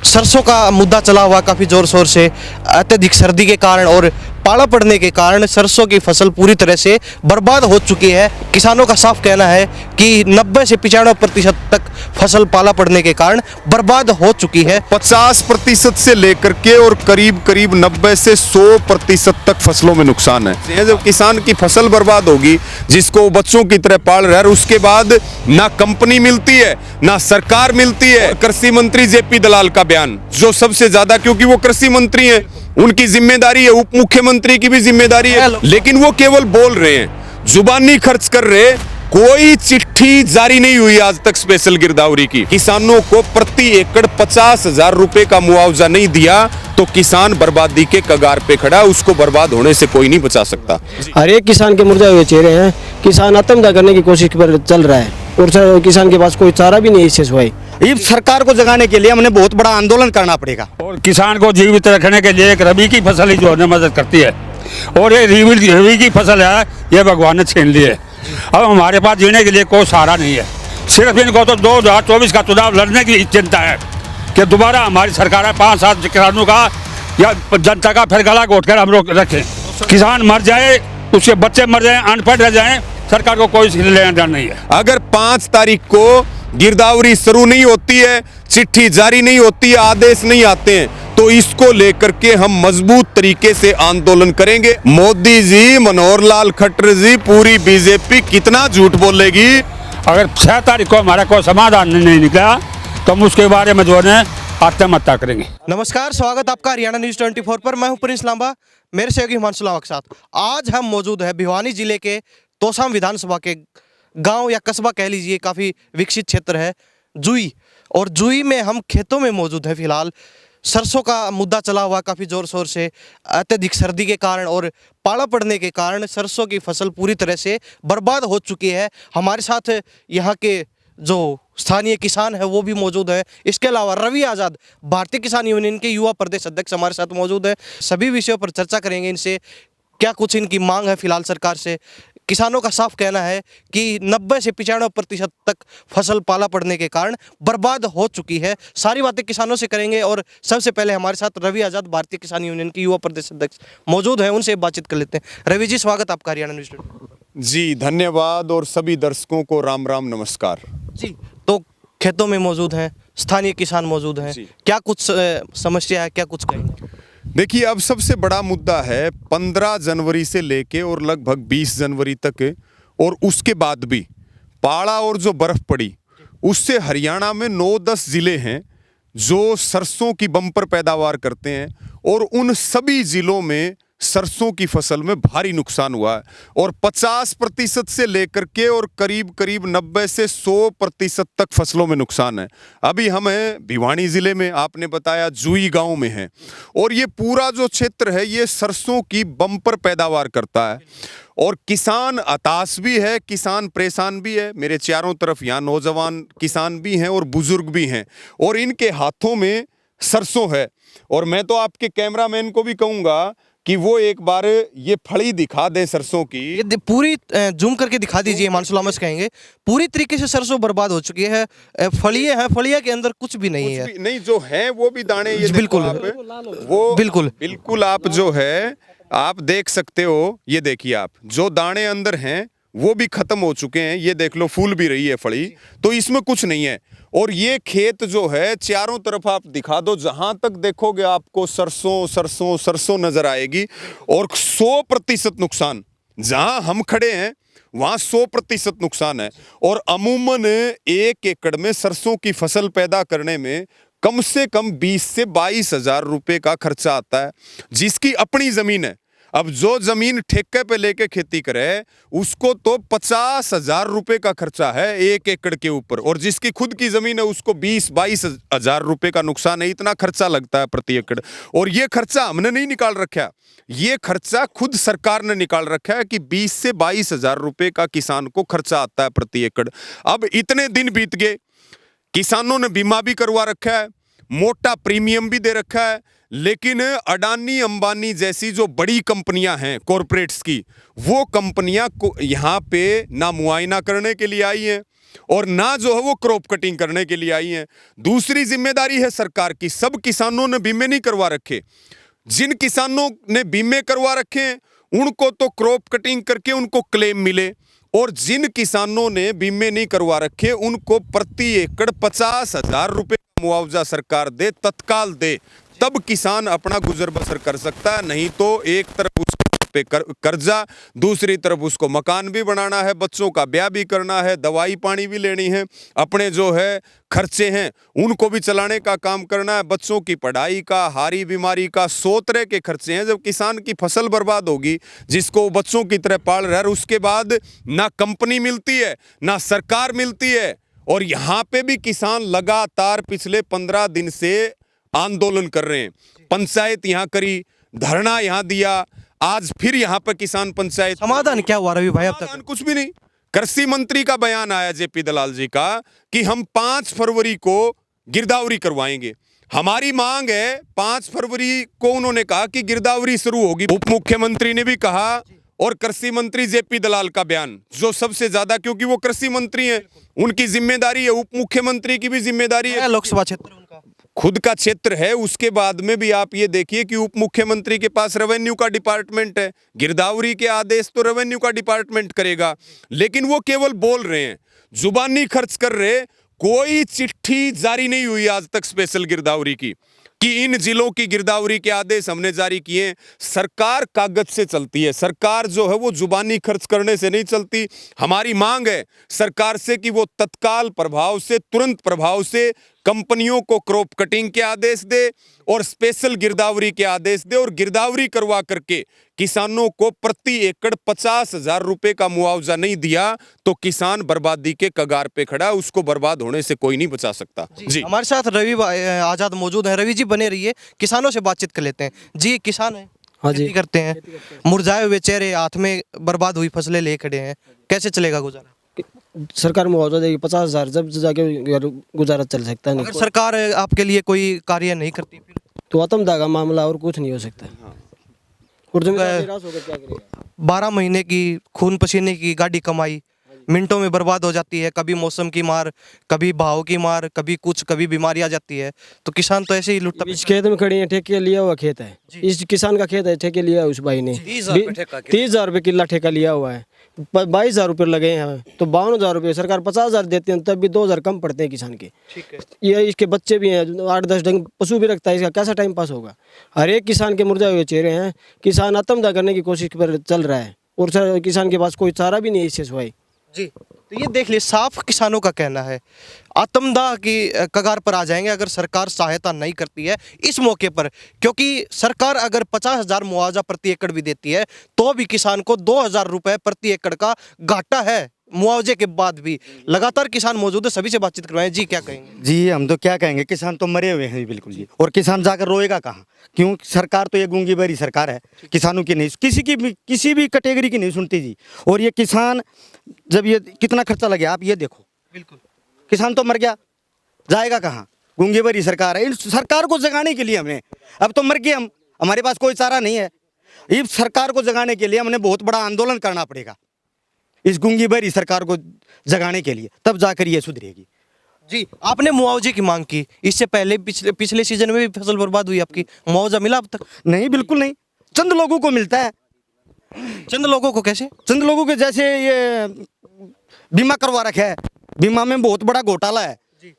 सरसों का मुद्दा चला हुआ काफ़ी ज़ोर शोर से। अत्यधिक सर्दी के कारण और पाला पड़ने के कारण सरसों की फसल पूरी तरह से बर्बाद हो चुकी है। किसानों का साफ कहना है कि 90 से 95% तक फसल पाला पड़ने के कारण बर्बाद हो चुकी है। 50% से लेकर के और करीब करीब 90 से 100% तक फसलों में नुकसान है। जब किसान की फसल बर्बाद होगी, जिसको वो बच्चों की तरह पाल रहा है, उसके बाद ना कंपनी मिलती है ना सरकार मिलती है। कृषि मंत्री जेपी दलाल का बयान जो सबसे ज्यादा, क्योंकि वो कृषि मंत्री हैं, उनकी जिम्मेदारी है, उप मुख्यमंत्री की भी जिम्मेदारी है, लेकिन वो केवल बोल रहे हैं, जुबानी खर्च कर रहे। कोई चिट्ठी जारी नहीं हुई आज तक स्पेशल गिरदावरी की। किसानों को प्रति एकड़ 50,000 रुपए का मुआवजा नहीं दिया तो किसान बर्बादी के कगार पे खड़ा, उसको बर्बाद होने से कोई नहीं बचा सकता। हर एक किसान के मुरझाए हुए चेहरे हैं। किसान आत्महत्या करने की कोशिश पर चल रहा है और किसान के पास कोई चारा भी नहीं है इससे सिवाय। इस सरकार को जगाने के लिए हमने बहुत बड़ा आंदोलन करना पड़ेगा। और किसान को जीवित रखने के लिए एक रबी की फसल ही जो है मदद करती है, और ये रबी की फसल है ये भगवान ने छीन ली है। अब हमारे पास जीने के लिए कोई सहारा नहीं है। सिर्फ इनको तो 2024 का चुनाव लड़ने की चिंता है कि दोबारा हमारी सरकार है 5-7 किसानों का या जनता का फिर गला घोट कर हम लोग रखें। किसान मर जाए, उसके बच्चे मर जाए, अनपढ़ रह जाए, सरकार को कोई लेना देना नहीं है। अगर 5 तारीख को गिरदावरी शुरू नहीं होती है, चिट्ठी जारी नहीं होती है, आदेश नहीं आते हैं, तो इसको लेकर के हम मजबूत तरीके से आंदोलन करेंगे। मोदी जी, मनोहर लाल खट्टर जी, पूरी बीजेपी कितना झूठ बोलेगी। अगर 6 तारीख को हमारा कोई समाधान नहीं निकला तो हम उसके बारे में जो है आत्महत्या करेंगे। नमस्कार, स्वागत आपका हरियाणा न्यूज़ 24 पर। मैं हूं प्रिंस लांबा, मेरे सहयोगी हिमांशु लांबा के साथ। आज हम मौजूद हैं भिवानी जिले के तोसाम विधानसभा के गांव या कस्बा कह लीजिए, काफ़ी विकसित क्षेत्र है जुई, और जुई में हम खेतों में मौजूद हैं। फिलहाल सरसों का मुद्दा चला हुआ काफ़ी ज़ोर शोर से। अत्यधिक सर्दी के कारण और पाला पड़ने के कारण सरसों की फसल पूरी तरह से बर्बाद हो चुकी है। हमारे साथ यहाँ के जो स्थानीय किसान है वो भी मौजूद है। इसके अलावा रवि आज़ाद, भारतीय किसान यूनियन के युवा प्रदेश अध्यक्ष हमारे साथ मौजूद है। सभी विषयों पर चर्चा करेंगे इनसे, क्या कुछ इनकी मांग है फिलहाल सरकार से। किसानों का साफ कहना है कि 90 से 95% तक फसल पाला पड़ने के कारण बर्बाद हो चुकी है। सारी बातें किसानों से करेंगे और सबसे पहले हमारे साथ रवि आज़ाद, भारतीय किसान यूनियन के युवा प्रदेश अध्यक्ष मौजूद हैं, उनसे बातचीत कर लेते हैं। रवि जी, स्वागत आपका हरियाणा न्यूज़ जी धन्यवाद, और सभी दर्शकों को राम राम नमस्कार जी। तो खेतों में मौजूद हैं, स्थानीय किसान मौजूद हैं, क्या कुछ समस्या है, क्या कुछ कहेंगे? देखिए, अब सबसे बड़ा मुद्दा है 15 जनवरी से लेके और लगभग 20 जनवरी तक, और उसके बाद भी पाला और जो बर्फ पड़ी उससे हरियाणा में 9-10 जिले हैं जो सरसों की बम्पर पैदावार करते हैं, और उन सभी जिलों में सरसों की फसल में भारी नुकसान हुआ है। और 50% से लेकर के और करीब करीब 90 से 100% तक फसलों में नुकसान है। अभी हम हैं भिवानी जिले में, आपने बताया जुई गांव में हैं, और ये पूरा जो क्षेत्र है ये सरसों की बम्पर पैदावार करता है। और किसान हताश भी है, किसान परेशान भी है। मेरे चारों तरफ यहाँ नौजवान किसान भी हैं और बुजुर्ग भी हैं, और इनके हाथों में सरसों है। और मैं तो आपके कैमरामैन को भी कहूँगा कि वो एक बार ये फली दिखा दे सरसों की। ये पूरी जूम करके दिखा दीजिए, हिमांशु लांबा से कहेंगे। पूरी तरीके से सरसों बर्बाद हो चुकी है। फलियां हैं, फलियां के अंदर कुछ भी नहीं है। नहीं, जो है वो भी दाने, ये बिल्कुल वो बिल्कुल आप जो है आप देख सकते हो। ये देखिए, आप जो दाने अंदर हैं वो भी खत्म हो चुके हैं। ये देख लो, फूल भी रही है फली, तो इसमें कुछ नहीं है। और ये खेत जो है चारों तरफ आप दिखा दो, जहां तक देखोगे आपको सरसों सरसों सरसों नजर आएगी। और 100% नुकसान, जहां हम खड़े हैं वहां 100% नुकसान है। और अमूमन 1 एकड़ में सरसों की फसल पैदा करने में कम से कम 20 से 22 हजार रुपए का खर्चा आता है, जिसकी अपनी जमीन है। अब जो जमीन ठेके पे लेके खेती करे उसको तो 50,000 रुपए का खर्चा है 1 एकड़ के ऊपर, और जिसकी खुद की जमीन है उसको 20-22 हजार रुपए का नुकसान है। इतना खर्चा लगता है प्रति एकड़। और ये खर्चा हमने नहीं निकाल रखा, ये खर्चा खुद सरकार ने निकाल रखा है कि 20 से 22 हजार रुपए का किसान को खर्चा आता है प्रति एकड़। अब इतने दिन बीत गए, किसानों ने बीमा भी करवा रखा है, मोटा प्रीमियम भी दे रखा है, लेकिन अडानी अंबानी जैसी जो बड़ी कंपनियां हैं कॉरपोरेट्स की, वो कंपनियां को यहाँ पे ना मुआयना करने के लिए आई हैं, और ना जो है वो क्रॉप कटिंग करने के लिए आई हैं। दूसरी जिम्मेदारी है सरकार की, सब किसानों ने बीमे नहीं करवा रखे। जिन किसानों ने बीमे करवा रखे हैं उनको तो क्रॉप कटिंग करके उनको क्लेम मिले, और जिन किसानों ने बीमे नहीं करवा रखे उनको प्रति एकड़ 50,000 रुपए का मुआवजा सरकार दे, तत्काल दे, तब किसान अपना गुजर बसर कर सकता है। नहीं तो एक तरफ उसको पे कर्जा, दूसरी तरफ उसको मकान भी बनाना है, बच्चों का ब्याह भी करना है, दवाई पानी भी लेनी है, अपने जो है खर्चे हैं उनको भी चलाने का काम करना है, बच्चों की पढ़ाई का, हारी बीमारी का, 100 तरह के खर्चे हैं। जब किसान की फसल बर्बाद होगी जिसको बच्चों की तरह पाल रहा है, उसके बाद ना कंपनी मिलती है ना सरकार मिलती है। और यहाँ पे भी किसान लगातार पिछले 15 दिन से आंदोलन कर रहे हैं। पंचायत यहाँ करी, धरना यहाँ दिया, आज फिर यहाँ पर किसान पंचायत। समाधान क्या हुआ रवि भाई अब तक? समाधान कुछ भी नहीं। कृषि मंत्री का बयान आया जेपी दलाल जी का कि हम 5 फरवरी को गिरदावरी करवाएंगे। हमारी मांग है 5 फरवरी को, उन्होंने कहा कि गिरदावरी शुरू होगी। उप मुख्यमंत्री ने भी कहा, और कृषि मंत्री जेपी दलाल का बयान जो सबसे ज्यादा, क्योंकि वो कृषि मंत्री हैं, उनकी जिम्मेदारी है, उप मुख्यमंत्री की भी जिम्मेदारी है, लोकसभा क्षेत्र उनका खुद का क्षेत्र है। उसके बाद में भी आप ये देखिए कि उप मुख्यमंत्री के पास रेवेन्यू का डिपार्टमेंट है, गिरदावरी के आदेश तो रेवेन्यू का डिपार्टमेंट करेगा, लेकिन वो केवल बोल रहे हैं, जुबानी खर्च कर रहे। कोई चिट्ठी जारी नहीं हुई आज तक स्पेशल गिरदावरी की कि इन जिलों की गिरदावरी के आदेश हमने जारी किए। सरकार कागज से चलती है, सरकार जो है वो जुबानी खर्च करने से नहीं चलती। हमारी मांग है सरकार से कि वो तत्काल प्रभाव से, तुरंत प्रभाव से कंपनियों को क्रॉप कटिंग के आदेश दे और स्पेशल गिरदावरी के आदेश दे, और गिरदावरी करवा करके किसानों को प्रति एकड़ 50,000 रुपए का मुआवजा नहीं दिया तो किसान बर्बादी के कगार पे खड़ा है, उसको बर्बाद होने से कोई नहीं बचा सकता। जी हमारे साथ रवि आजाद मौजूद है। रवि जी बने रहिए, किसानों से बातचीत कर लेते हैं। जी किसान है, हाँ जी। खेती करते हैं, मुरझाए हुए चेहरे, हाथ में बर्बाद हुई फसलें ले खड़े हैं, कैसे चलेगा गुजारा? सरकार मुआवजा देगी 50,000, जब जाके गुजारा चल सकता है। अगर नहीं सरकार आपके लिए कोई कार्य नहीं करती फिर? तो आतंकवाद का मामला, और कुछ नहीं हो सकता। और जमींदार निराश होकर क्या करेगा? 12 महीने की खून पसीने की गाड़ी कमाई मिनटों में बर्बाद हो जाती है। कभी मौसम की मार, कभी भाव की मार, कभी कुछ, कभी बीमारी आ जाती है, तो किसान तो ऐसे ही लुटता। इस खेत में खड़ी है, ठेके लिया हुआ खेत है, इस किसान का खेत है, ठेके लिया है उस भाई ने। 30,000 रुपये किला ठेका लिया हुआ है, 22,000 रुपये लगे हैं, तो 52,000 रुपये सरकार 50,000 देते हैं, तब भी 2,000 कम पड़ते हैं किसान के। ये इसके बच्चे भी हैं, 8-10 ढंग पशु भी रखता है, इसका कैसा टाइम पास होगा? हर एक किसान के मुरझाए हुए चेहरे हैं। किसान आत्महत्या करने की कोशिश पर चल रहा है, और किसान के पास कोई चारा भी नहीं है इससे सिवाय। जी, तो ये देख लिए, साफ किसानों का कहना है आत्मदाह की कगार पर आ जाएंगे अगर सरकार सहायता नहीं करती है इस मौके पर। क्योंकि सरकार अगर 50,000 मुआवजा प्रति एकड़ भी देती है तो भी किसान को 2,000 रुपए प्रति एकड़ का घाटा है। मुआवजे के बाद भी लगातार किसान मौजूद है, सभी से बातचीत करवाएं। जी क्या कहेंगे? जी हम तो क्या कहेंगे, किसान तो मरे हुए हैं बिल्कुल जी। और किसान जाकर रोएगा कहाँ? क्यों? सरकार तो ये गूंगी बहरी सरकार है, किसानों की नहीं, किसी भी कैटेगरी की नहीं सुनती जी। और ये किसान, जब ये कितना खर्चा लगे आप ये देखो, बिल्कुल किसान तो मर गया, जाएगा कहाँ? गूंगी बहरी सरकार है। इस सरकार को जगाने के लिए हमने, अब तो मर गए हम, हमारे पास कोई चारा नहीं है। इस सरकार को जगाने के लिए हमने बहुत बड़ा आंदोलन करना पड़ेगा, इस गूंगी बहरी सरकार को जगाने के लिए, तब जाकर ये सुधरेगी। जी, आपने मुआवजे की मांग की, इससे पहले पिछले सीजन में भी फसल बर्बाद हुई आपकी, मुआवजा मिला अब तक? नहीं, बिल्कुल नहीं। चंद लोगों को मिलता है। चंद लोगों को कैसे? चंद लोगों के, जैसे ये बीमा करवा रखा है, बीमा में बहुत बड़ा घोटाला है,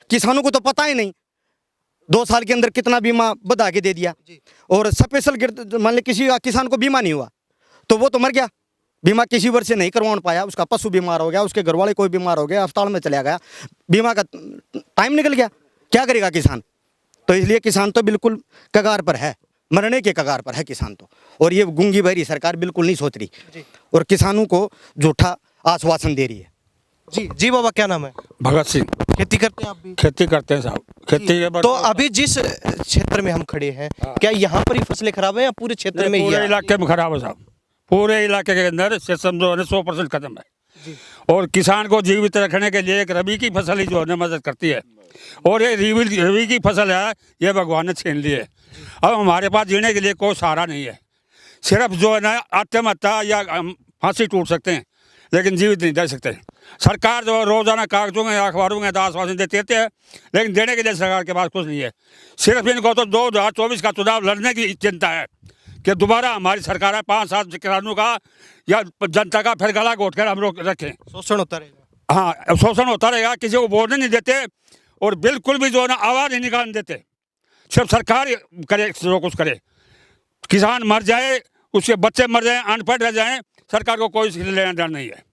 किसानों को तो पता ही नहीं। 2 साल के अंदर कितना बीमा बढ़ा के दे दिया, और स्पेशल मान ली किसी किसान को बीमा नहीं हुआ तो वो तो मर गया। बीमा किसी वर्ष से नहीं करवा पाया, उसका पशु बीमार हो गया, उसके घरवाले कोई बीमार हो गया, अस्पताल में चला गया, बीमा का टाइम निकल गया, क्या करेगा किसान? तो इसलिए किसान तो बिल्कुल कगार पर है, मरने के कगार पर है किसान तो। और ये गूंगी बहरी सरकार बिल्कुल नहीं सोच रही और किसानों को झूठा आश्वासन दे रही है। जी जी बाबा, क्या नाम है? भगत सिंह। खेती करते हैं आप भी? खेती करते हैं साहब, खेती के बाद तो अभी जिस क्षेत्र में हम खड़े हैं, क्या यहाँ पर ही फसलें खराब है या पूरे क्षेत्र में ही पूरे है? इलाके में खराब है साहब, पूरे इलाके के अंदर सिस्टम जो है 100% खत्म है। और किसान को जीवित रखने के लिए एक रबी की फसल ही जो है मदद करती है, और ये रबी की फसल है ये भगवान ने छीन ली है। अब हमारे पास जीने के लिए कोई सहारा नहीं है, सिर्फ जो है ना आत्महत्या या हम फांसी टूट सकते हैं, लेकिन जीवित नहीं रह सकते। सरकार जो रोजाना कागजों में अखबारों में आश्वासन देती रहती है, लेकिन देने के लिए सरकार के पास कुछ नहीं है। सिर्फ इनको तो 2024 का चुनाव लड़ने की चिंता है कि दोबारा हमारी सरकार है, 5 साल किसानों का या जनता का फिर गला घोट कर हम लोग रखें। शोषण होता रहेगा। हाँ, शोषण होता रहेगा, किसी को बोलने नहीं देते और बिल्कुल भी जो है ना आवाज़ नहीं निकालने देते। सिर्फ सरकार करे जो कुछ करे, किसान मर जाए, उसके बच्चे मर जाएं, अनपढ़ रह जाएं, सरकार को कोई लेना देना नहीं है।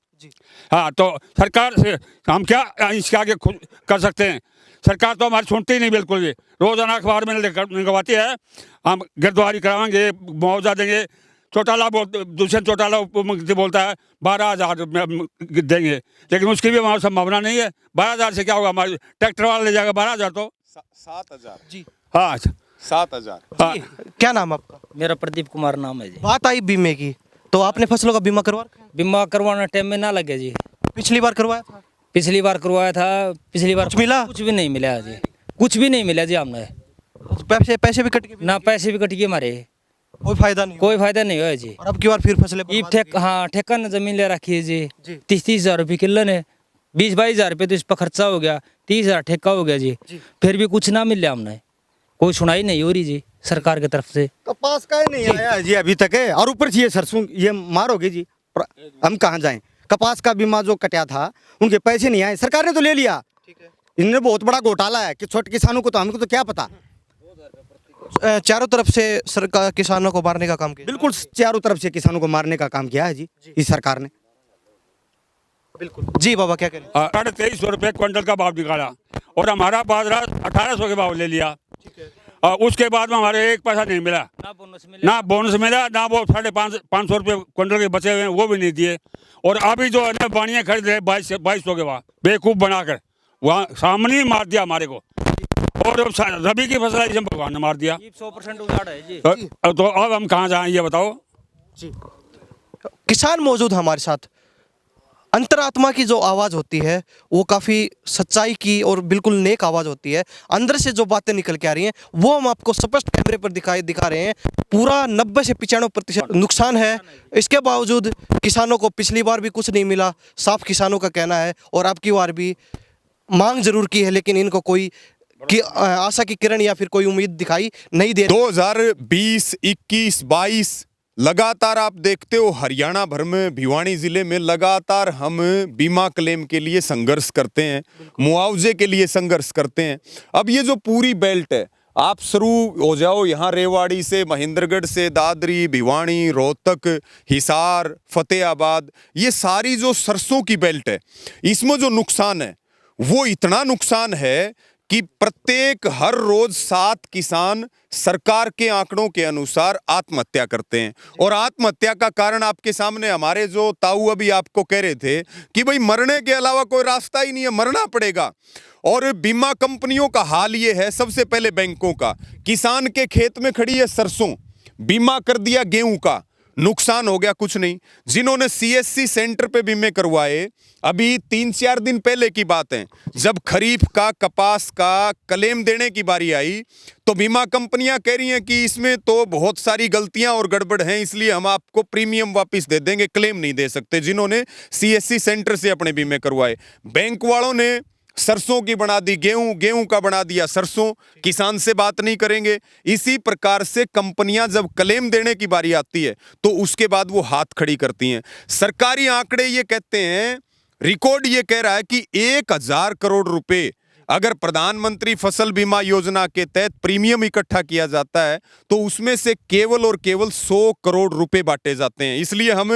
हाँ, तो सरकार से हम क्या इसके आगे कर सकते हैं? सरकार तो हमारी सुनती ही नहीं बिल्कुल भी। रोजाना अखबार में निकलवाती है, हम गिरदावरी कराएंगे, मुआवजा देंगे। चौटाला दुष्यंत चौटाला मुख्यमंत्री बोलता है 12,000 देंगे, लेकिन उसकी भी हमारी संभावना नहीं है। 12,000 से क्या होगा? हमारे ट्रैक्टर वाला ले जाएगा 12,000 तो 7,000 जी। हाँ 7,000। हाँ। क्या नाम है आपका? मेरा प्रदीप कुमार नाम है जी। बात आई बीमे की, तो आपने फसलों का बीमा करवा रखा है? बीमा करवाना टाइम में ना लगे जी। पिछली बार करवाया था? पिछली बार करवाया था, पिछली बार कुछ मिला? कुछ भी नहीं मिला जी, कुछ भी नहीं मिला जी हमने। पैसे भी कट गए? ना पैसे भी कट गए हमारे, कोई फायदा नहीं? कोई फायदा नहीं हुआ जी। और अब की बार फिर फसलें ये बर्बाद हो हाँ ठेका ने जमीन ले रखी है जी, जी। 30-30 हज़ार रुपये किलो ने, 20-22 हज़ार रुपये तो इस पर खर्चा हो गया, 30 हज़ार ठेका हो गया जी। फिर भी कुछ ना मिला हमने, कोई सुनाई नहीं हो रही जी सरकार की तरफ से। कपास का ही नहीं आया है जी अभी तक है, और ऊपर से ये सरसों ये मारोगे जी, हम कहाँ जाएं? कपास का बीमा जो कटा था उनके पैसे नहीं आए, सरकार ने तो ले लिया। इनने बहुत बड़ा घोटाला है कि छोटे किसानों को तो हमको तो क्या पता। चारों तरफ से सरकार किसानों को मारने का काम किया। बिल्कुल चारों तरफ से किसानों को मारने का काम किया है जी इस सरकार ने। बिल्कुल जी। बाबा क्या करें? 2300 रुपये क्विंटल का भाव निकाला और हमारा बाजरा 1800 के भाव ले लिया। उसके बाद में हमारे 1 पैसा नहीं मिला, ना बोनस मिला, ना वो 550 रुपये क्विंटल के बचे हुए हैं वो भी नहीं दिए। और अभी जो है ना बानियाँ खरीद रहे 2200 के भाव बेवकूफ़ बनाकर, वहाँ सामने ही मार दिया हमारे को। और रबी की फसल है, भगवान ने मार दिया। 100% उजाड़ है जी। तो अब हम कहाँ जाएं ये बताओ? जी। किसान मौजूद है हमारे साथ। अंतरात्मा की जो आवाज़ होती है वो काफ़ी सच्चाई की और बिल्कुल नेक आवाज़ होती है। अंदर से जो बातें निकल के आ रही हैं वो हम आपको स्पष्ट कैमरे पर दिखा रहे हैं। पूरा 90 से 95% नुकसान है। इसके बावजूद किसानों को पिछली बार भी कुछ नहीं मिला, साफ किसानों का कहना है। और अब की बार भी मांग जरूर की है, लेकिन इनको कोई आशा की किरण या फिर कोई उम्मीद दिखाई नहीं दे रही। 2020, 21, 22 लगातार आप देखते हो हरियाणा भर में, भिवानी जिले में लगातार हम बीमा क्लेम के लिए संघर्ष करते हैं, मुआवजे के लिए संघर्ष करते हैं। अब ये जो पूरी बेल्ट है, आप शुरू हो जाओ यहाँ रेवाड़ी से, महेंद्रगढ़ से, दादरी, भिवानी, रोहतक, हिसार, फतेहाबाद, ये सारी जो सरसों की बेल्ट है, इसमें जो नुकसान है वो इतना नुकसान है कि प्रत्येक हर रोज 7 किसान सरकार के आंकड़ों के अनुसार आत्महत्या करते हैं। और आत्महत्या का कारण आपके सामने हमारे जो ताऊ अभी आपको कह रहे थे कि भाई मरने के अलावा कोई रास्ता ही नहीं है, मरना पड़ेगा। और बीमा कंपनियों का हाल ये है, सबसे पहले बैंकों का, किसान के खेत में खड़ी है सरसों, बीमा कर दिया गेहूं का, नुकसान हो गया कुछ नहीं। जिन्होंने सीएससी सेंटर पे बीमे करवाए, अभी 3-4 दिन पहले की बात है, जब खरीफ का कपास का क्लेम देने की बारी आई तो बीमा कंपनियां कह रही हैं कि इसमें तो बहुत सारी गलतियां और गड़बड़ हैं, इसलिए हम आपको प्रीमियम वापस दे देंगे, क्लेम नहीं दे सकते। जिन्होंने सीएससी सेंटर से अपने बीमे करवाए, बैंक वालों ने सरसों की बना दी गेहूं, गेहूं का बना दिया सरसों, किसान से बात नहीं करेंगे। इसी प्रकार से कंपनियां जब क्लेम देने की बारी आती है तो उसके बाद वो हाथ खड़ी करती हैं। सरकारी आंकड़े ये कहते हैं, रिकॉर्ड ये कह रहा है कि 1,000 करोड़ रुपए अगर प्रधानमंत्री फसल बीमा योजना के तहत प्रीमियम इकट्ठा किया जाता है तो उसमें से केवल और केवल 100 करोड़ रुपए बांटे जाते हैं। इसलिए हम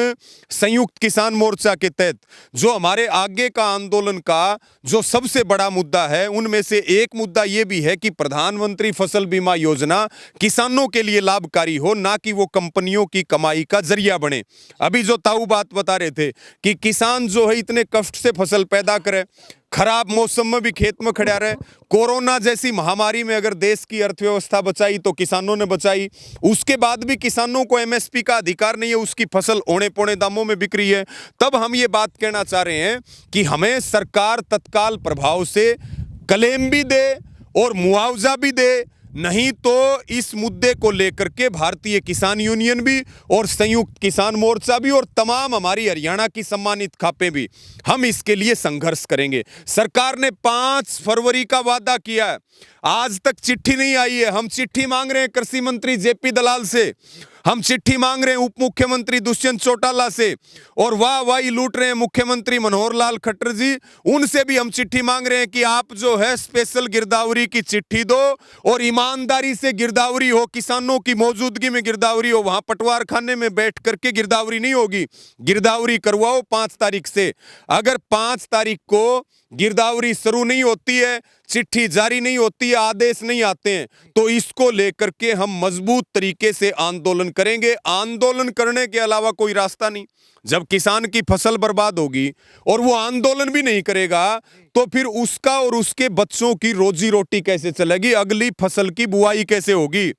संयुक्त किसान मोर्चा के तहत जो हमारे आगे का आंदोलन का जो सबसे बड़ा मुद्दा है, उनमें से एक मुद्दा ये भी है कि प्रधानमंत्री फसल बीमा योजना किसानों के लिए लाभकारी हो, ना कि वो कंपनियों की कमाई का जरिया बने। अभी जो ताऊ बात बता रहे थे कि किसान जो है इतने कष्ट से फसल पैदा करे, खराब मौसम में भी खेत में खड़ा रहे, कोरोना जैसी महामारी में अगर देश की अर्थव्यवस्था बचाई तो किसानों ने बचाई, उसके बाद भी किसानों को एमएसपी का अधिकार नहीं है, उसकी फसल औने पौने दामों में बिक रही है। तब हम ये बात कहना चाह रहे हैं कि हमें सरकार तत्काल प्रभाव से क्लेम भी दे और मुआवजा भी दे, नहीं तो इस मुद्दे को लेकर के भारतीय किसान यूनियन भी और संयुक्त किसान मोर्चा भी और तमाम हमारी हरियाणा की सम्मानित खापें भी हम इसके लिए संघर्ष करेंगे। सरकार ने 5 फरवरी का वादा किया है, आज तक चिट्ठी नहीं आई है। हम चिट्ठी मांग रहे हैं कृषि मंत्री जेपी दलाल से, हम चिट्ठी मांग रहे हैं उप मुख्यमंत्री दुष्यंत चौटाला से, और वाही लूट रहे हैं मुख्यमंत्री मनोहर लाल खट्टर जी, उनसे भी हम चिट्ठी मांग रहे हैं कि आप जो है स्पेशल गिरदावरी की चिट्ठी दो और ईमानदारी से गिरदावरी हो, किसानों की मौजूदगी में गिरदावरी हो। वहां पटवार खाने में बैठ करके गिरदावरी नहीं होगी, गिरदावरी करवाओ 5 तारीख से। अगर 5 तारीख को गिरदावरी शुरू नहीं होती है, चिट्ठी जारी नहीं होती है, आदेश नहीं आते हैं, तो इसको लेकर के हम मजबूत तरीके से आंदोलन करेंगे। आंदोलन करने के अलावा कोई रास्ता नहीं। जब किसान की फसल बर्बाद होगी और वो आंदोलन भी नहीं करेगा तो फिर उसका और उसके बच्चों की रोजी रोटी कैसे चलेगी, अगली फसल की बुआई कैसे होगी।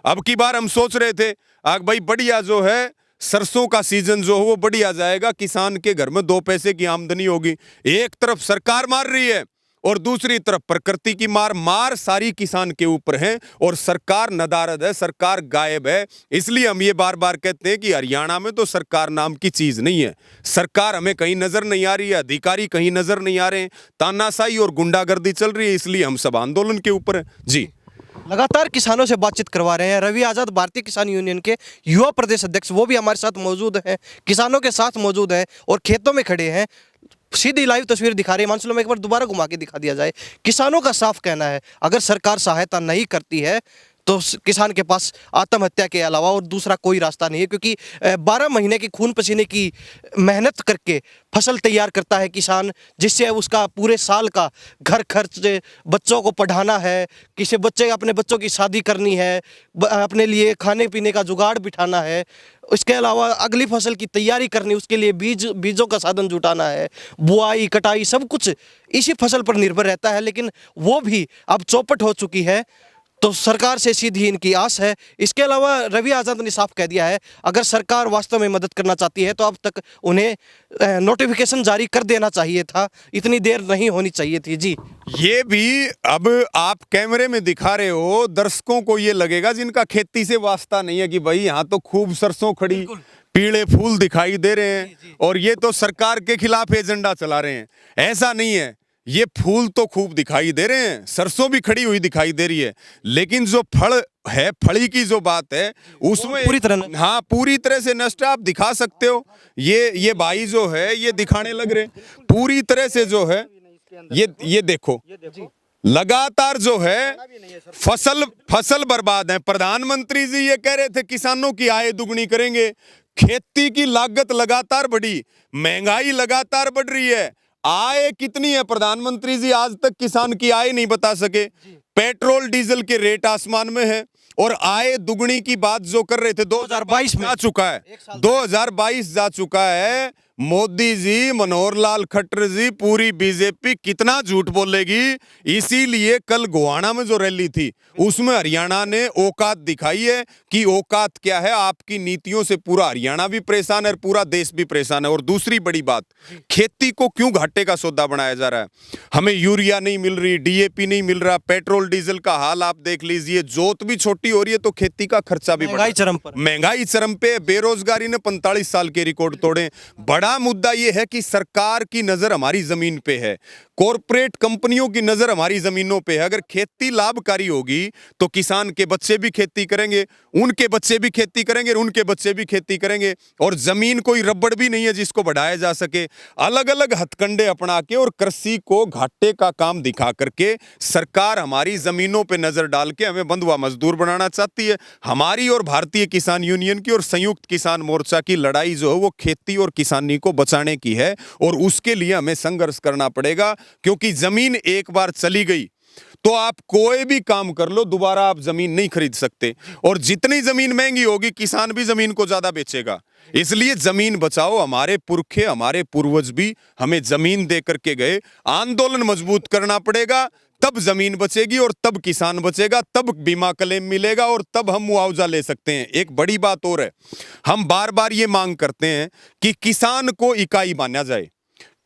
अब की बार हम सोच रहे थे भाई बढ़िया जो है सरसों का सीजन जो है वो बढ़िया जाएगा, किसान के घर में 2 पैसे की आमदनी होगी। एक तरफ सरकार मार रही है और दूसरी तरफ प्रकृति की मार सारी किसान के ऊपर है, और सरकार नदारद है, सरकार गायब है। इसलिए हम ये बार बार कहते हैं कि हरियाणा में तो सरकार नाम की चीज नहीं है। सरकार हमें कहीं नजर नहीं आ रही है, अधिकारी कहीं नजर नहीं आ रहे हैं, तानाशाही और गुंडागर्दी चल रही है, इसलिए हम सब आंदोलन के ऊपर है जी। लगातार किसानों से बातचीत करवा रहे हैं रवि आजाद, भारतीय किसान यूनियन के युवा प्रदेश अध्यक्ष, वो भी हमारे साथ मौजूद हैं, किसानों के साथ मौजूद हैं और खेतों में खड़े हैं। सीधी लाइव तस्वीर दिखा रही है। मानसून में एक बार दोबारा घुमा के दिखा दिया जाए। किसानों का साफ कहना है अगर सरकार सहायता नहीं करती है तो किसान के पास आत्महत्या के अलावा और दूसरा कोई रास्ता नहीं है, क्योंकि 12 महीने की खून पसीने की मेहनत करके फसल तैयार करता है किसान, जिससे उसका पूरे साल का घर खर्च, बच्चों को पढ़ाना है, किसी अपने बच्चों की शादी करनी है, अपने लिए खाने पीने का जुगाड़ बिठाना है, उसके अलावा अगली फसल की तैयारी करनी, उसके लिए बीजों का साधन जुटाना है, बुआई कटाई सब कुछ इसी फसल पर निर्भर रहता है। लेकिन वो भी अब चौपट हो चुकी है, तो सरकार से सीधी इनकी आस है। इसके अलावा रवि आजाद ने साफ कह दिया है अगर सरकार वास्तव में मदद करना चाहती है तो अब तक उन्हें नोटिफिकेशन जारी कर देना चाहिए था, इतनी देर नहीं होनी चाहिए थी जी। ये भी अब आप कैमरे में दिखा रहे हो, दर्शकों को ये लगेगा जिनका खेती से वास्ता नहीं है कि भाई यहाँ तो खूब सरसों खड़ी, पीले फूल दिखाई दे रहे हैं और ये तो सरकार के खिलाफ एजेंडा चला रहे हैं। ऐसा नहीं है, ये फूल तो खूब दिखाई दे रहे हैं, सरसों भी खड़ी हुई दिखाई दे रही है, लेकिन जो फल है, फली की जो बात है उसमें पूरी तरह से नष्ट। आप दिखा सकते हो, ये भाई जो है ये दिखाने लग रहे पूरी तरह से जो है, ये देखो लगातार जो है फसल बर्बाद है। प्रधानमंत्री जी ये कह रहे थे किसानों की आय दुगनी करेंगे, खेती की लागत लगातार बढ़ी, महंगाई लगातार बढ़ रही है। आय कितनी है प्रधानमंत्री जी आज तक किसान की आय नहीं बता सके। पेट्रोल डीजल के रेट आसमान में है और आय दुगनी की बात जो कर रहे थे 2022 में जा चुका है, 2022 जा चुका है। मोदी जी, मनोहर लाल खट्टर जी, पूरी बीजेपी कितना झूठ बोलेगी। इसीलिए कल गोहाना में जो रैली थी उसमें हरियाणा ने औकात दिखाई है कि औकात क्या है। आपकी नीतियों से पूरा हरियाणा भी परेशान है और पूरा देश भी परेशान है। और दूसरी बड़ी बात, खेती को क्यों घाटे का सौदा बनाया जा रहा है। हमें यूरिया नहीं मिल रही, डीएपी नहीं मिल रहा, पेट्रोल डीजल का हाल आप देख लीजिए, जोत भी छोटी हो रही है तो खेती का खर्चा भी महंगाई चरम पर, महंगाई चरम पे, बेरोजगारी ने 45 साल के रिकॉर्ड तोड़े। बड़ा मुद्दा यह है कि सरकार की नजर हमारी जमीन पे है, कॉरपोरेट कंपनियों की नजर हमारी जमीनों पे है। अगर खेती लाभकारी होगी तो किसान के बच्चे भी खेती करेंगे, उनके बच्चे भी खेती करेंगे, उनके बच्चे भी खेती करेंगे। और जमीन कोई रबड़ भी नहीं है जिसको बढ़ाया जा सके। अलग अलग हथकंडे अपना के और कृषि को घाटे का काम दिखा करके सरकार हमारी जमीनों पे नजर डाल के हमें बंधुआ मजदूर बनाना चाहती है। हमारी और भारतीय किसान यूनियन की और संयुक्त किसान मोर्चा की लड़ाई जो है वो खेती और किसानी को बचाने की है और उसके लिए हमें संघर्ष करना पड़ेगा। क्योंकि जमीन एक बार चली गई तो आप कोई भी काम कर लो, दोबारा आप जमीन नहीं खरीद सकते। और जितनी जमीन महंगी होगी किसान भी जमीन को ज्यादा बेचेगा। इसलिए जमीन बचाओ। हमारे पुरखे, हमारे पूर्वज भी हमें जमीन दे करके गए। आंदोलन मजबूत करना पड़ेगा, तब जमीन बचेगी और तब किसान बचेगा, तब बीमा क्लेम मिलेगा और तब हम मुआवजा ले सकते हैं। एक बड़ी बात और है, हम बार बार ये मांग करते हैं कि किसान को इकाई माना जाए,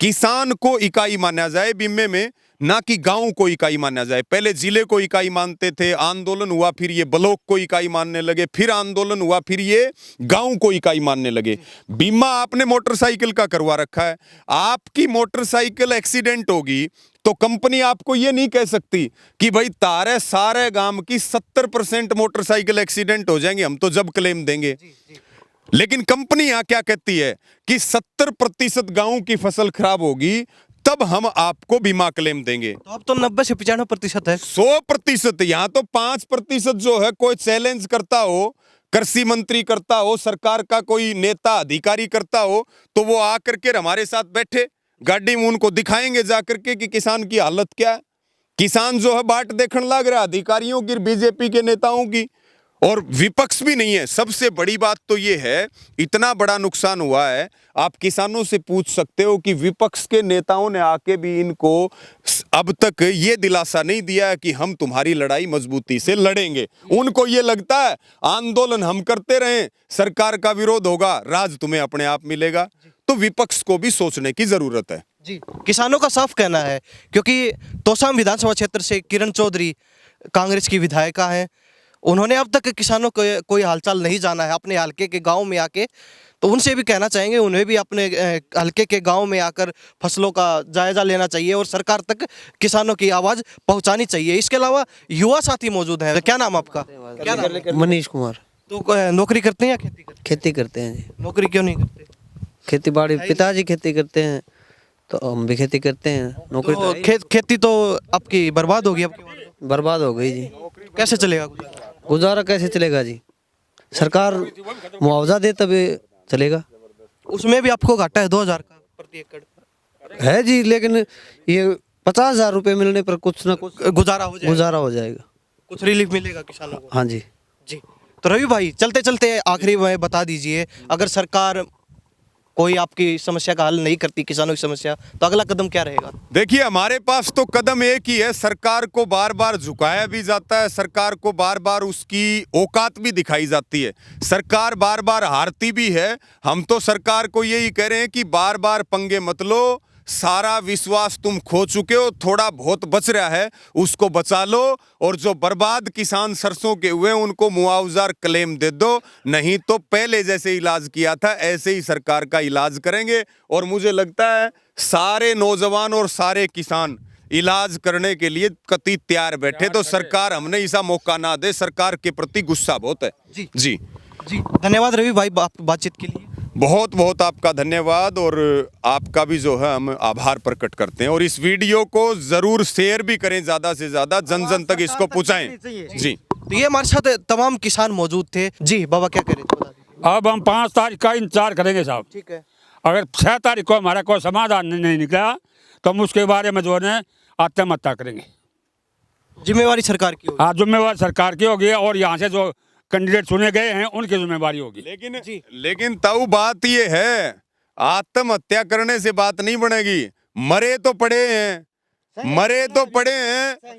किसान को इकाई माना जाए। बीमे में ना कि गांव को इकाई माना जाए। पहले जिले को इकाई मानते थे, आंदोलन हुआ, फिर ये ब्लॉक को इकाई मानने लगे, फिर आंदोलन हुआ, फिर ये गांव को इकाई मानने लगे। बीमा आपने मोटरसाइकिल का करवा रखा है, आपकी मोटरसाइकिल एक्सीडेंट होगी तो कंपनी आपको ये नहीं कह सकती कि भाई तारे सारे गांव की 70% मोटरसाइकिल एक्सीडेंट हो जाएंगे, हम तो जब क्लेम देंगे। लेकिन कंपनी यहाँ क्या कहती है कि 70% गांव की फसल खराब होगी तब हम आपको बीमा क्लेम देंगे। तो अब तो 90 से 95% है। 100%। यहाँ तो 5% जो है कोई चैलेंज करता हो, कृषि मंत्री करता हो, सरकार का कोई नेता अधिकारी करता हो, तो वो आकर के हमारे साथ बैठे गाड़ी में उनको दिखाएंगे जाकर के कि किसान की हालत क्या है। किसान जो है बाट देखने लग रहा अधिकारियों की, बीजेपी के नेताओं की, और विपक्ष भी नहीं है। सबसे बड़ी बात तो ये है, इतना बड़ा नुकसान हुआ है, आप किसानों से पूछ सकते हो कि विपक्ष के नेताओं ने आके भी इनको अब तक ये दिलासा नहीं दिया है कि हम तुम्हारी लड़ाई मजबूती से लड़ेंगे। उनको ये लगता है आंदोलन हम करते रहें, सरकार का विरोध होगा, राज तुम्हें अपने आप मिलेगा। तो विपक्ष को भी सोचने की जरूरत है। जी, किसानों का साफ कहना है, क्योंकि तोसाम विधानसभा क्षेत्र से किरण चौधरी कांग्रेस की विधायिका हैं, उन्होंने अब तक किसानों को कोई हालचाल नहीं जाना है अपने हल्के के गांव में आके। तो उनसे भी कहना चाहेंगे उन्हें भी अपने हल्के के गांव में आकर फसलों का जायजा लेना चाहिए और सरकार तक किसानों की आवाज़ पहुंचानी चाहिए। इसके अलावा युवा साथी मौजूद हैं। क्या नाम आपका? क्या नाम? मनीष कुमार। तो नौकरी करते हैं या खेती करते खेती करते हैं जी। हैं? नौकरी क्यों नहीं करते? खेती बाड़ी पिताजी खेती करते हैं तो हम भी खेती करते हैं। नौकरी तो खेती तो आपकी बर्बाद होगी, आपकी बर्बाद हो गई जी। कैसे चलेगा गुजारा? गुजारा कैसे चलेगा जी? सरकार मुआवजा दे तभी चलेगा। उसमें भी आपको घाटा है 2000 का प्रति एकड़ है जी, लेकिन ये 50,000 रुपये मिलने पर कुछ ना कुछ गुजारा हो जाएगा, गुजारा हो जाएगा। कुछ रिलीफ मिलेगा किसानों को। हाँ जी। जी, तो रवि भाई चलते चलते आखिरी में बता दीजिए, अगर सरकार कोई आपकी समस्या का हल नहीं करती, किसानों की समस्या, तो अगला कदम क्या रहेगा? देखिए, हमारे पास तो कदम एक ही है, सरकार को बार बार झुकाया भी जाता है, सरकार को बार बार उसकी औकात भी दिखाई जाती है, सरकार बार बार हारती भी है। हम तो सरकार को यही कह रहे हैं कि बार बार पंगे मत लो, सारा विश्वास तुम खो चुके हो, थोड़ा बहुत बच रहा है उसको बचा लो, और जो बर्बाद किसान सरसों के हुए उनको मुआवजा क्लेम दे दो, नहीं तो पहले जैसे इलाज किया था ऐसे ही सरकार का इलाज करेंगे। और मुझे लगता है सारे नौजवान और सारे किसान इलाज करने के लिए कतई तैयार बैठे, तो सरकार हमने ऐसा मौका ना दे, सरकार के प्रति गुस्सा बहुत है। जी जी जी, धन्यवाद रवि भाई बातचीत के लिए। बहुत बहुत आपका धन्यवाद, और आपका भी जो है हम आभार प्रकट करते हैं। और इस वीडियो को जरूर शेयर भी करें, ज़्यादा से ज़्यादा जन जन तक इसको पहुँचाएं। जी, तो ये हमारे साथ तमाम किसान मौजूद थे। जी बाबा, क्या करें? अब हम 5 तारीख का इंतजार करेंगे साहब। ठीक है। अगर 6 तारीख को हमारा कोई समाधान नहीं निकला तो हम उसके बारे में जो है आत्महत्या करेंगे। जिम्मेवारी सरकार की होगी। हाँ, जिम्मेवार सरकार की होगी, और यहाँ से जो कैंडिडेट चुने गए हैं उनकी जिम्मेवारी होगी। लेकिन तब बात ये है, आत्महत्या करने से बात नहीं बनेगी। मरे तो पड़े हैं,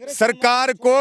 सरकार को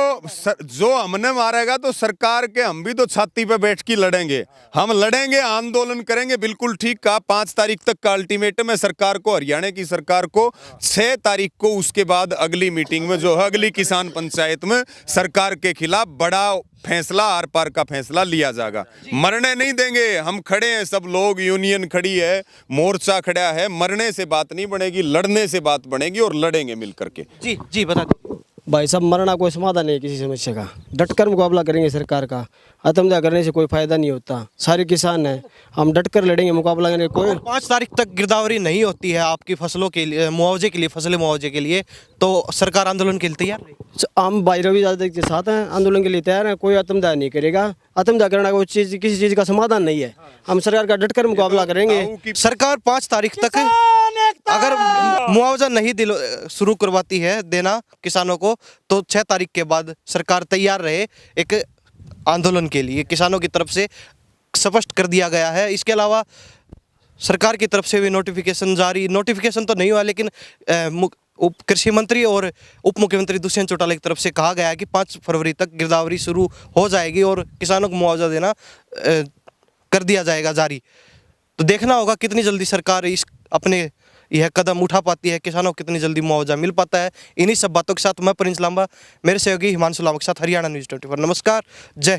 जो हमने मारेगा तो सरकार के हम भी तो छाती पे बैठ के लड़ेंगे, हम लड़ेंगे, आंदोलन करेंगे। बिल्कुल ठीक कहा, 5 तारीख तक का अल्टीमेटम है सरकार को, हरियाणा की सरकार को। 6 तारीख को उसके बाद अगली मीटिंग में जो है अगली किसान पंचायत में सरकार के खिलाफ बड़ा फैसला, आर पार का फैसला लिया जाएगा। मरने नहीं देंगे, हम खड़े हैं, सब लोग, यूनियन खड़ी है, मोर्चा खड़ा है। मरने से बात नहीं बनेगी, लड़ने से बात बनेगी, और लड़ेंगे मिल करके। जी जी, बता दीजिए। भाई साहब, मरना कोई समाधान नहीं है किसी समस्या का। डटकर मुकाबला करेंगे सरकार का, आत्महत्या करने से कोई फायदा नहीं होता। सारे किसान हैं, हम डटकर लड़ेंगे, मुकाबला करेंगे। कोई 5 तारीख तक गिरदावरी नहीं होती है आपकी फसलों के लिए, मुआवजे के लिए, फसली मुआवजे के लिए, तो सरकार आंदोलन के लिए तैयार है? हम भाई रवि यादव के साथ हैं, आंदोलन के लिए तैयार हैं। कोई आत्महत्या नहीं करेगा। आत्महत्या करना कोई चीज़, किसी चीज़ का समाधान नहीं है। हम सरकार का डटकर मुकाबला करेंगे। सरकार 5 तारीख तक अगर मुआवजा नहीं शुरू करवाती है देना किसानों को, तो 6 तारीख के बाद सरकार तैयार रहे एक आंदोलन के लिए। किसानों की तरफ से स्पष्ट कर दिया गया है। इसके अलावा सरकार की तरफ से भी नोटिफिकेशन तो नहीं हुआ, लेकिन कृषि मंत्री और उप मुख्यमंत्री दुष्यंत चौटाला की तरफ से कहा गया है कि 5 फरवरी तक गिरदावरी शुरू हो जाएगी और किसानों को मुआवजा देना कर दिया जाएगा जारी। तो देखना होगा कितनी जल्दी सरकार इस अपने यह कदम उठा पाती है, किसानों को कितनी जल्दी मुआवजा मिल पाता है। इन्हीं सब बातों के साथ मैं प्रिंस लांबा, मेरे सहयोगी हिमांशु लांबा के साथ हरियाणा न्यूज़ 24। नमस्कार, जय हिंद।